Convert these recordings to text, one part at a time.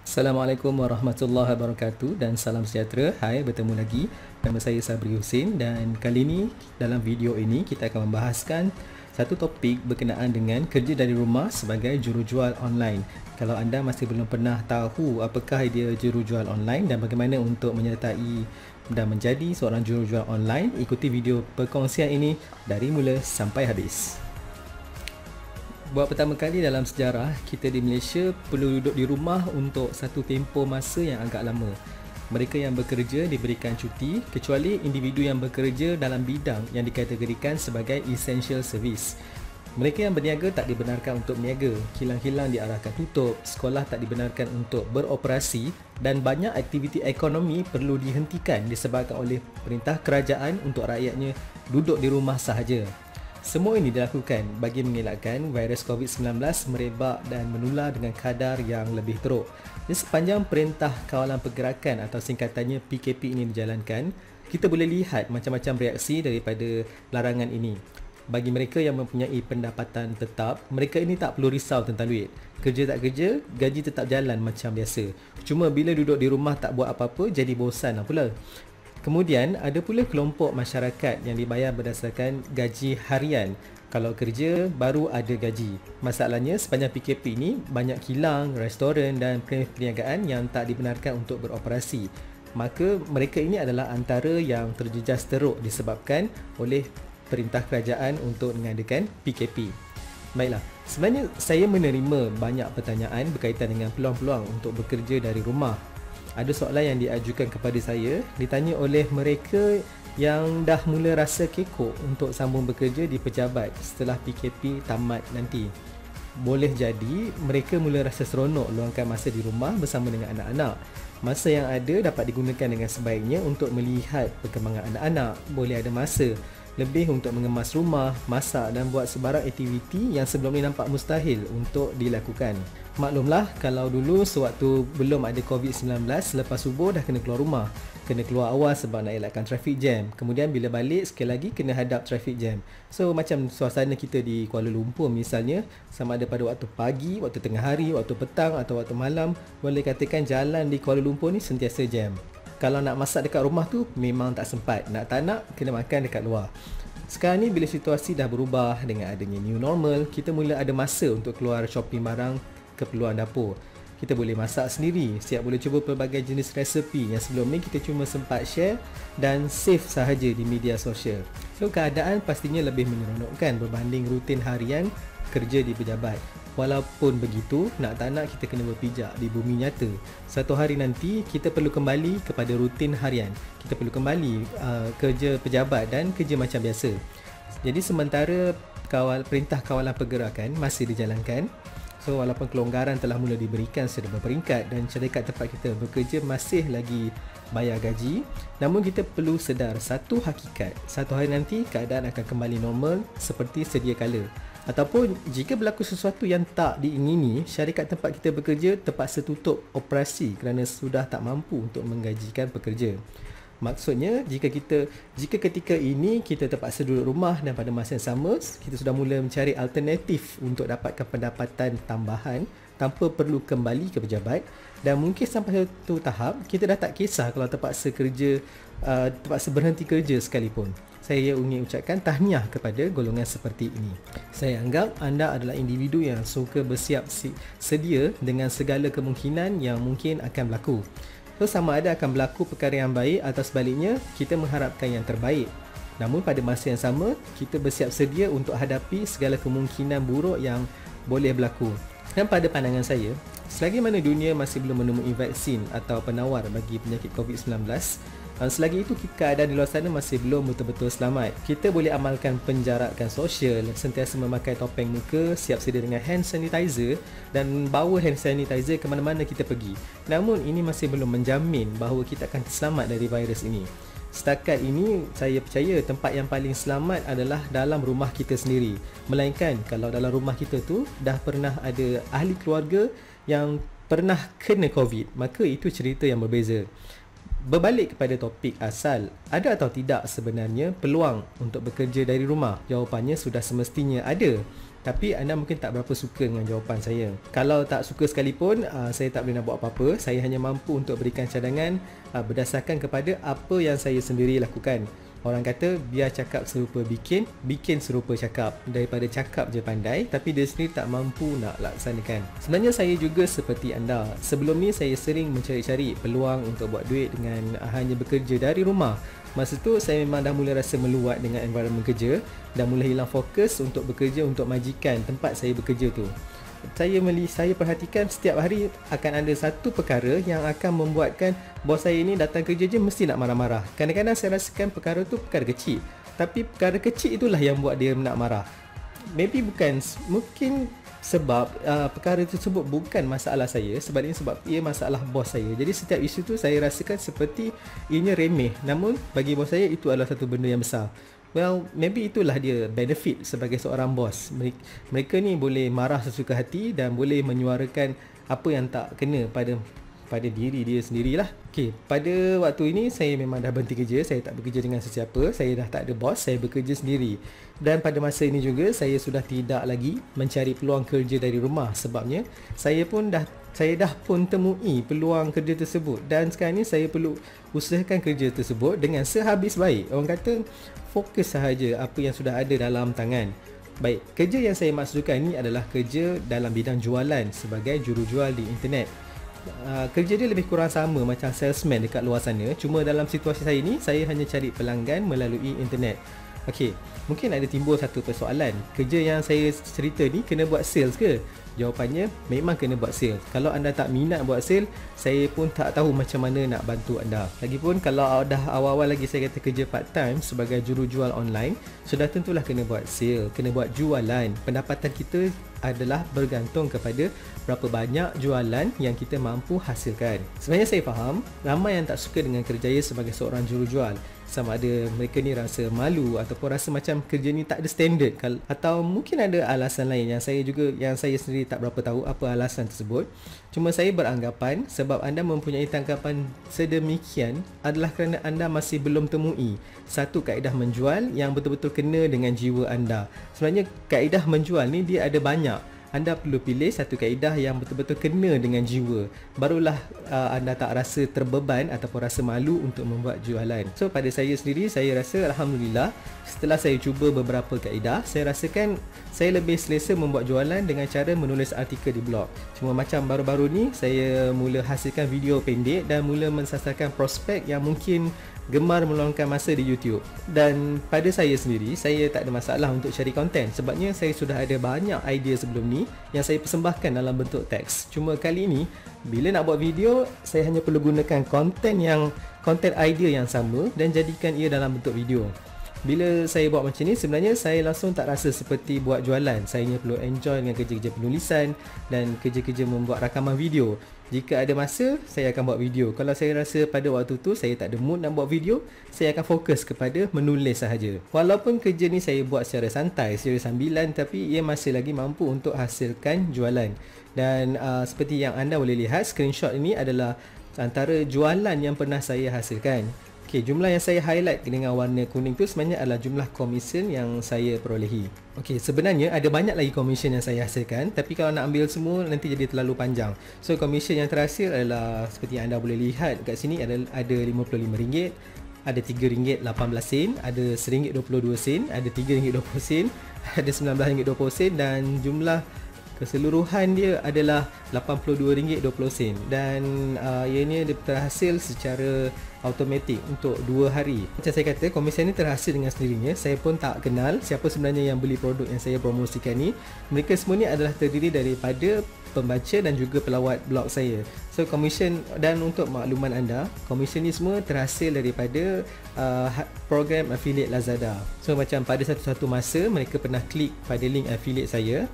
Assalamualaikum warahmatullahi wabarakatuh dan salam sejahtera. Hai, bertemu lagi. Nama saya Sabri Husin dan kali ini dalam video ini kita akan membahaskan satu topik berkenaan dengan kerja dari rumah sebagai jurujual online. Kalau anda masih belum pernah tahu apakah dia jurujual online dan bagaimana untuk menyertai dan menjadi seorang jurujual online, ikuti video perkongsian ini dari mula sampai habis. Buat pertama kali dalam sejarah, kita di Malaysia perlu duduk di rumah untuk satu tempoh masa yang agak lama. Mereka yang bekerja diberikan cuti kecuali individu yang bekerja dalam bidang yang dikategorikan sebagai essential service. Mereka yang berniaga tak dibenarkan untuk berniaga, kilang-kilang diarahkan tutup, sekolah tak dibenarkan untuk beroperasi dan banyak aktiviti ekonomi perlu dihentikan disebabkan oleh perintah kerajaan untuk rakyatnya duduk di rumah sahaja. Semua ini dilakukan bagi mengelakkan virus COVID-19 merebak dan menular dengan kadar yang lebih teruk. Di sepanjang Perintah Kawalan Pergerakan atau singkatannya PKP ini dijalankan, kita boleh lihat macam-macam reaksi daripada larangan ini. Bagi mereka yang mempunyai pendapatan tetap, mereka ini tak perlu risau tentang duit. Kerja tak kerja, gaji tetap jalan macam biasa. Cuma bila duduk di rumah tak buat apa-apa, jadi bosan pula. Kemudian ada pula kelompok masyarakat yang dibayar berdasarkan gaji harian. Kalau kerja baru ada gaji. Masalahnya sepanjang PKP ini banyak kilang, restoran dan perniagaan yang tak dibenarkan untuk beroperasi. Maka mereka ini adalah antara yang terjejas teruk disebabkan oleh perintah kerajaan untuk mengadakan PKP. Baiklah, sebenarnya saya menerima banyak pertanyaan berkaitan dengan peluang-peluang untuk bekerja dari rumah. Ada soalan yang diajukan kepada saya, ditanya oleh mereka yang dah mula rasa kekok untuk sambung bekerja di pejabat setelah PKP tamat nanti. Boleh jadi mereka mula rasa seronok luangkan masa di rumah bersama dengan anak-anak. Masa yang ada dapat digunakan dengan sebaiknya untuk melihat perkembangan anak-anak. Boleh ada masa lebih untuk mengemas rumah, masak dan buat sebarang aktiviti yang sebelum ni nampak mustahil untuk dilakukan. Maklumlah kalau dulu sewaktu belum ada COVID-19, selepas subuh dah kena keluar rumah. Kena keluar awal sebab nak elakkan traffic jam. Kemudian bila balik sekali lagi kena hadap traffic jam. So macam suasana kita di Kuala Lumpur misalnya, sama ada pada waktu pagi, waktu tengah hari, waktu petang atau waktu malam, boleh katakan jalan di Kuala Lumpur ni sentiasa jam. Kalau nak masak dekat rumah tu memang tak sempat. Nak tak nak kena makan dekat luar. Sekarang ni bila situasi dah berubah dengan adanya new normal, kita mula ada masa untuk keluar shopping barang keperluan dapur. Kita boleh masak sendiri, siap boleh cuba pelbagai jenis resepi yang sebelum ni kita cuma sempat share dan save sahaja di media sosial. So keadaan pastinya lebih menyeronokkan berbanding rutin harian kerja di pejabat. Walaupun begitu, nak tak nak kita kena berpijak di bumi nyata. Satu hari nanti kita perlu kembali kepada rutin harian. Kita perlu kembali kerja pejabat dan kerja macam biasa. Jadi sementara Perintah Kawalan Pergerakan masih dijalankan, so walaupun kelonggaran telah mula diberikan secara berperingkat dan syarikat tempat kita bekerja masih lagi bayar gaji, namun kita perlu sedar satu hakikat, satu hari nanti keadaan akan kembali normal seperti sedia kala. Ataupun jika berlaku sesuatu yang tak diingini, syarikat tempat kita bekerja terpaksa tutup operasi kerana sudah tak mampu untuk menggajikan pekerja. Maksudnya jika ketika ini kita terpaksa duduk rumah dan pada masa yang sama kita sudah mula mencari alternatif untuk dapatkan pendapatan tambahan tanpa perlu kembali ke pejabat, dan mungkin sampai satu tahap kita dah tak kisah kalau terpaksa berhenti kerja sekalipun. Saya ingin ucapkan tahniah kepada golongan seperti ini. Saya anggap anda adalah individu yang suka bersiap sedia dengan segala kemungkinan yang mungkin akan berlaku. So, sama ada akan berlaku perkara yang baik atau sebaliknya, kita mengharapkan yang terbaik. Namun pada masa yang sama, kita bersiap sedia untuk hadapi segala kemungkinan buruk yang boleh berlaku. Dan pada pandangan saya, selagi mana dunia masih belum menemui vaksin atau penawar bagi penyakit COVID-19, selagi itu keadaan di luar sana masih belum betul-betul selamat. Kita boleh amalkan penjarakan sosial, sentiasa memakai topeng muka, siap sedia dengan hand sanitizer dan bawa hand sanitizer ke mana-mana kita pergi. Namun ini masih belum menjamin bahawa kita akan selamat dari virus ini. Setakat ini saya percaya tempat yang paling selamat adalah dalam rumah kita sendiri. Melainkan kalau dalam rumah kita tu dah pernah ada ahli keluarga yang pernah kena COVID, maka itu cerita yang berbeza. Berbalik kepada topik asal, ada atau tidak sebenarnya peluang untuk bekerja dari rumah? Jawapannya sudah semestinya ada. tapi anda mungkin tak berapa suka dengan jawapan saya. Kalau tak suka sekalipun, saya tak boleh nak buat apa-apa. Saya hanya mampu untuk berikan cadangan berdasarkan kepada apa yang saya sendiri lakukan. Orang kata biar cakap serupa bikin, bikin serupa cakap. Daripada cakap je pandai tapi dia sendiri tak mampu nak laksanakan. Sebenarnya saya juga seperti anda. Sebelum ni saya sering mencari-cari peluang untuk buat duit dengan hanya bekerja dari rumah. Masa tu saya memang dah mula rasa meluat dengan environment kerja dan mula hilang fokus untuk bekerja untuk majikan tempat saya bekerja tu. Saya perhatikan setiap hari akan ada satu perkara yang akan membuatkan bos saya ni datang kerja je mesti nak marah-marah. Kadang-kadang saya rasakan perkara tu perkara kecil, tapi perkara kecil itulah yang buat dia nak marah. Mungkin sebab perkara tersebut bukan masalah saya, sebaliknya sebab ia masalah bos saya. Jadi setiap isu tu saya rasakan seperti ianya remeh, namun bagi bos saya itu adalah satu benda yang besar. Well, maybe itulah dia benefit sebagai seorang bos. Mereka ni boleh marah sesuka hati dan boleh menyuarakan apa yang tak kena pada diri dia sendirilah. Okey, pada waktu ini saya memang dah berhenti kerja. Saya tak bekerja dengan sesiapa. Saya dah tak ada bos. Saya bekerja sendiri. Dan pada masa ini juga saya sudah tidak lagi mencari peluang kerja dari rumah. Sebabnya saya dah pun temui peluang kerja tersebut, dan sekarang ni saya perlu usahakan kerja tersebut dengan sehabis baik. Orang kata fokus sahaja apa yang sudah ada dalam tangan. Baik, kerja yang saya maksudkan ni adalah kerja dalam bidang jualan sebagai jurujual di internet. Kerja dia lebih kurang sama macam salesman dekat luar sana. Cuma dalam situasi saya ni, saya hanya cari pelanggan melalui internet. Okey, mungkin ada timbul satu persoalan. Kerja yang saya cerita ni kena buat sales ke? Jawapannya memang kena buat sales. Kalau anda tak minat buat sales, saya pun tak tahu macam mana nak bantu anda. Lagipun kalau dah awal-awal lagi saya kata kerja part time sebagai jurujual online, sudah tentulah kena buat sales, kena buat jualan. Pendapatan kita adalah bergantung kepada berapa banyak jualan yang kita mampu hasilkan. Sebenarnya saya faham ramai yang tak suka dengan kerjaya sebagai seorang jurujual. Sama ada mereka ni rasa malu ataupun rasa macam kerja ni tak ada standard, atau mungkin ada alasan lain yang saya sendiri tak berapa tahu apa alasan tersebut. Cuma saya beranggapan sebab anda mempunyai tanggapan sedemikian adalah kerana anda masih belum temui satu kaedah menjual yang betul-betul kena dengan jiwa anda. Sebenarnya kaedah menjual ni dia ada banyak. Anda perlu pilih satu kaedah yang betul-betul kena dengan jiwa. Barulah anda tak rasa terbeban ataupun rasa malu untuk membuat jualan. So pada saya sendiri, saya rasa Alhamdulillah setelah saya cuba beberapa kaedah, saya rasakan saya lebih selesa membuat jualan dengan cara menulis artikel di blog. Cuma macam baru-baru ni saya mula hasilkan video pendek dan mula mensasarkan prospek yang mungkin gemar meluangkan masa di YouTube. Dan pada saya sendiri, saya tak ada masalah untuk cari konten sebabnya saya sudah ada banyak idea sebelum ni yang saya persembahkan dalam bentuk teks. Cuma kali ini bila nak buat video, saya hanya perlu gunakan konten idea yang sama dan jadikan ia dalam bentuk video. Bila saya buat macam ni, sebenarnya saya langsung tak rasa seperti buat jualan. Saya hanya perlu enjoy dengan kerja-kerja penulisan dan kerja-kerja membuat rakaman video. Jika ada masa, saya akan buat video. Kalau saya rasa pada waktu tu saya tak ada mood nak buat video, saya akan fokus kepada menulis sahaja. Walaupun kerja ni saya buat secara santai, secara sambilan, tapi ia masih lagi mampu untuk hasilkan jualan. Dan seperti yang anda boleh lihat, screenshot ini adalah antara jualan yang pernah saya hasilkan. Okey, jumlah yang saya highlight dengan warna kuning tu sebenarnya adalah jumlah komisen yang saya perolehi. Okey, sebenarnya ada banyak lagi komisen yang saya hasilkan, tapi kalau nak ambil semua nanti jadi terlalu panjang. So komisen yang terhasil adalah seperti yang anda boleh lihat kat sini, ada RM55, ada RM3.18, ada RM1.22, ada RM3.20, ada RM19.20 dan jumlah keseluruhan dia adalah RM82.20 dan ianya terhasil secara automatik untuk 2 hari. Macam saya kata, komisen ni terhasil dengan sendirinya. Saya pun tak kenal siapa sebenarnya yang beli produk yang saya promosikan ni. Mereka semua ni adalah terdiri daripada pembaca dan juga pelawat blog saya. So komisen, dan untuk makluman anda, komisen ni semua terhasil daripada program affiliate Lazada. So macam pada satu-satu masa mereka pernah klik pada link affiliate saya.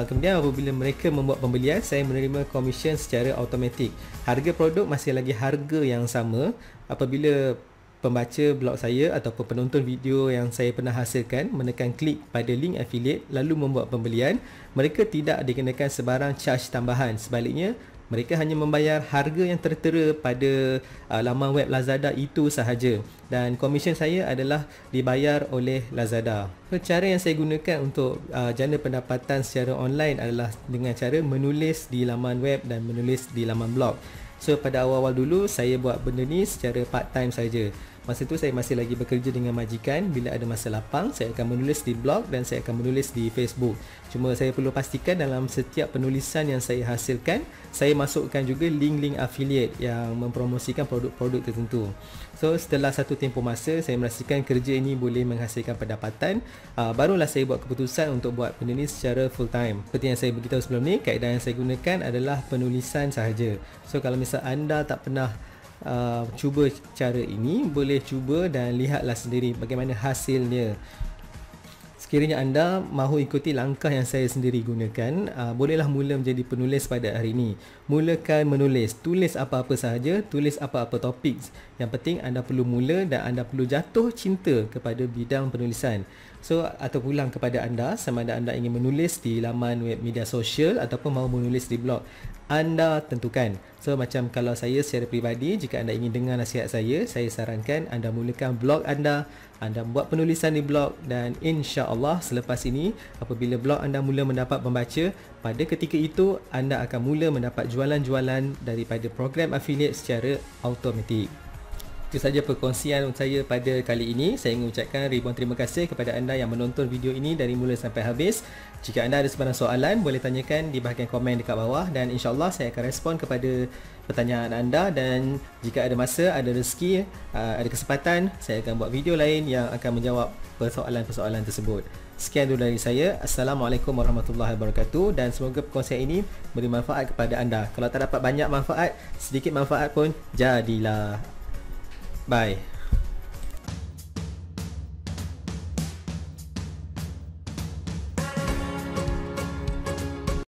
Kemudian apabila mereka membuat pembelian, saya menerima komisen secara automatik. Harga produk masih lagi harga yang sama. Apabila pembaca blog saya ataupun penonton video yang saya pernah hasilkan menekan klik pada link affiliate lalu membuat pembelian, mereka tidak dikenakan sebarang charge tambahan. Sebaliknya, Mereka hanya membayar harga yang tertera pada laman web Lazada itu sahaja, dan komisen saya adalah dibayar oleh Lazada. Cara yang saya gunakan untuk jana pendapatan secara online adalah dengan cara menulis di laman web dan menulis di laman blog. So pada awal-awal dulu saya buat benda ni secara part time saja. Masa tu saya masih lagi bekerja dengan majikan. Bila ada masa lapang, saya akan menulis di blog dan saya akan menulis di Facebook. Cuma saya perlu pastikan dalam setiap penulisan yang saya hasilkan, saya masukkan juga link-link affiliate yang mempromosikan produk-produk tertentu. So setelah satu tempoh masa, saya merasakan kerja ini boleh menghasilkan pendapatan. Barulah saya buat keputusan untuk buat benda ni secara full time. Seperti yang saya beritahu sebelum ni, kaedah yang saya gunakan adalah penulisan sahaja. So kalau misal anda tak pernah cuba cara ini, boleh cuba dan lihatlah sendiri bagaimana hasilnya. Sekiranya anda mahu ikuti langkah yang saya sendiri gunakan, bolehlah mula menjadi penulis pada hari ini. Mulakan menulis, tulis apa-apa sahaja, tulis apa-apa topik. Yang penting anda perlu mula dan anda perlu jatuh cinta kepada bidang penulisan. So, atau pulang kepada anda, sama ada anda ingin menulis di laman web media sosial ataupun mahu menulis di blog, anda tentukan. So, macam kalau saya secara peribadi, jika anda ingin dengar nasihat saya sarankan anda mulakan blog anda buat penulisan di blog, dan insya-Allah selepas ini apabila blog anda mula mendapat pembaca, pada ketika itu anda akan mula mendapat jualan-jualan daripada program affiliate secara automatik. Itu saja perkongsian saya pada kali ini. Saya ingin ucapkan ribuan terima kasih kepada anda yang menonton video ini dari mula sampai habis. Jika anda ada sebarang soalan, boleh tanyakan di bahagian komen dekat bawah, dan insya-Allah saya akan respon kepada pertanyaan anda. Dan jika ada masa, ada rezeki, ada kesempatan, saya akan buat video lain yang akan menjawab persoalan-persoalan tersebut. Sekian dulu dari saya. Assalamualaikum warahmatullahi wabarakatuh, dan semoga perkongsian ini beri manfaat kepada anda. Kalau tak dapat banyak manfaat, sedikit manfaat pun jadilah. Bye.